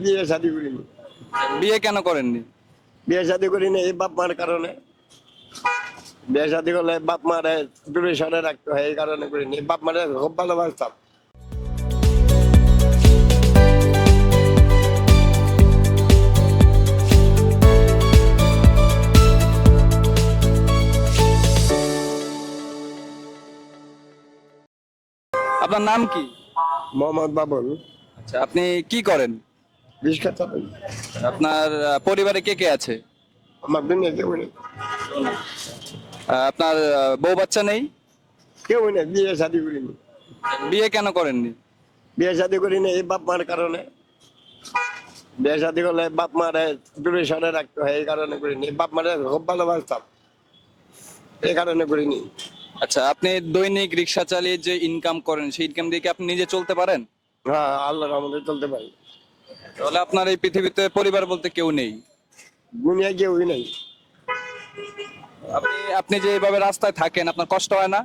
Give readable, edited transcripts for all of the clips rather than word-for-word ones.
বিয়ে শাদী করিনি। বিয়ে কেন করেননি? বিয়ে শাদী করিনি এই বাপ মার কারণে। বিয়ে শাদী করলে বাপ মারে দূরে সরে রাখতে হয়, এই কারণে করিনি। বাপ মারে খুব ভালোবাসতাম। আপনার নাম কি? মোহাম্মদ বাবুল। আচ্ছা, আপনি কি করেন? রিক্সা চালাই। আপনার পরিবারে কে কে আছে? আমার দুনিয়া কেউ নেই, আপনার বউ বাচ্চা নেই? কেউ নেই। বিয়ে শাদী করিনি। বিয়ে কেন করেননি? বিয়ে শাদী করিনি এই বাপ মার কারণে। বিয়ে শাদী করলে বাপ মারে দূরে সরে রাখতে হয়, এই কারণে করিনি। বাপ মারে খুব ভালোবাসতাম, এই কারণে করিনি। আচ্ছা, আপনি দৈনিক রিক্সা চালিয়ে যে ইনকাম করেন, সেই ইনকাম দিয়ে কি আপনি নিজে চলতে পারেন? হ্যাঁ, আল্লাহর রহমতে চলতে পারি। তাহলে আপনার এই পৃথিবীতে পরিবার বলতে কেউ নেই। দুনিয়া কেউই নেই। আপনি আপনি যে এইভাবে রাস্তায় থাকেন, আপনার কষ্ট হয় না?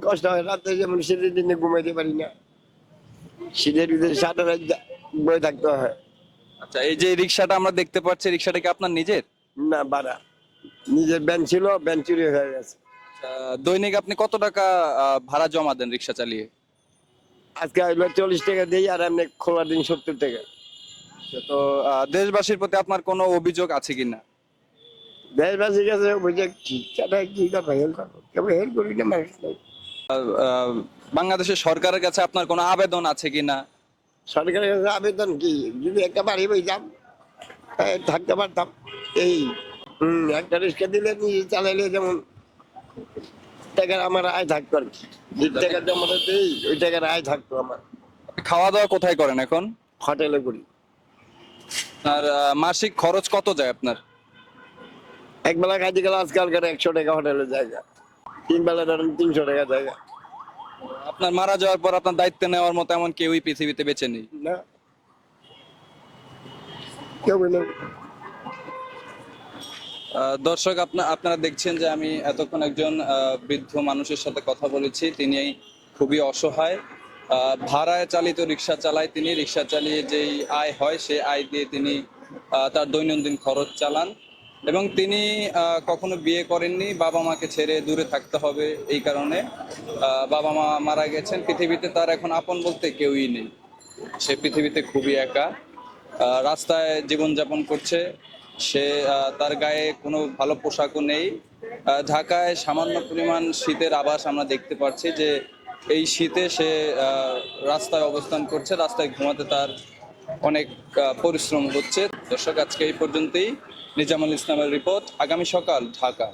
কষ্ট হয়। রাতে যেমন শীতের দিনে ঘুমাইতে পারি না, শীতের ভিতরে সারা রাত বয়ে থাকতে হয়। আচ্ছা, এই যে রিক্সাটা আমরা দেখতে পাচ্ছি, রিক্সাটা কি আপনার নিজের? না, ভাড়া। নিজের ভ্যান ছিল, ভ্যান চুরি হয়ে গেছে। দৈনিক আপনি কত টাকা ভাড়া জমা দেন রিক্সা চালিয়ে? আজকে হইলো 40 টাকা দিই, আর এমনি খোলা দিন 70 টাকা। তো দেশবাসীর প্রতি আপনার কোনো অভিযোগ আছে কিনা? দেশবাসীর কাছে বুঝে কি চাটা কি করবো, হেল্প করবো, কেবল হেল্প করি না মানুষ নাই। আহ, বাংলাদেশের সরকারের কাছে আপনার কোনো আবেদন আছে কিনা? সরকারের কাছে আবেদন কি, যদি একটা বাড়ি বইতাম থাকতে পারতাম। এই একটা রিক্সা দিলে নিজে চালাইলে যেমন টাকার আমার আয় থাকতো আর কি। যে টাকা জমা দিই ওই টাকার আয় থাকতো আমার। খাওয়া দাওয়া কোথায় করেন এখন? হোটেলে করি। আর মাসিক খরচ কত যায় আপনার? এক বেলা খাইতে গেলে আজকালকার 100 টাকা হোটেলের জায়গা, 3 বেলা ধরেন 300 টাকা জায়গা। আপনার মারা যাওয়ার পর আপনার দায়িত্ব নেওয়ার মতো এমন কেউই পৃথিবীতে বেঁচে নেই। না, কেউ নেই। দর্শক, আপনারা দেখছেন যে আমি এতক্ষণ একজন বৃদ্ধ মানুষের সাথে কথা বলেছি। তিনি খুবই অসহায়, ভাড়ায় চালিত রিক্সা চালায়। তিনি রিক্সা চালিয়ে যেই আয় হয় সেই আয় দিয়ে তিনি তার দৈনন্দিন খরচ চালান, এবং তিনি কখনো বিয়ে করেননি। বাবা মাকে ছেড়ে দূরে থাকতে হবে, এই কারণে বাবা মা মারা গেছেন। পৃথিবীতে তার এখন আপন বলতে কেউই নেই। সে পৃথিবীতে খুবই একা, রাস্তায় জীবনযাপন করছে। সে তার গায়ে কোনো ভালো পোশাকও নেই। ঢাকায় সামান্য পরিমাণ শীতের আভাস আমরা দেখতে পাচ্ছি, যে এই শীতে সে রাস্তায় অবস্থান করছে। রাস্তায় ঘুমাতে তার অনেক পরিশ্রম হচ্ছে। দর্শক, আজকে এই পর্যন্তই। নিজামুল ইসলামের রিপোর্ট, আগামী সকাল, ঢাকা।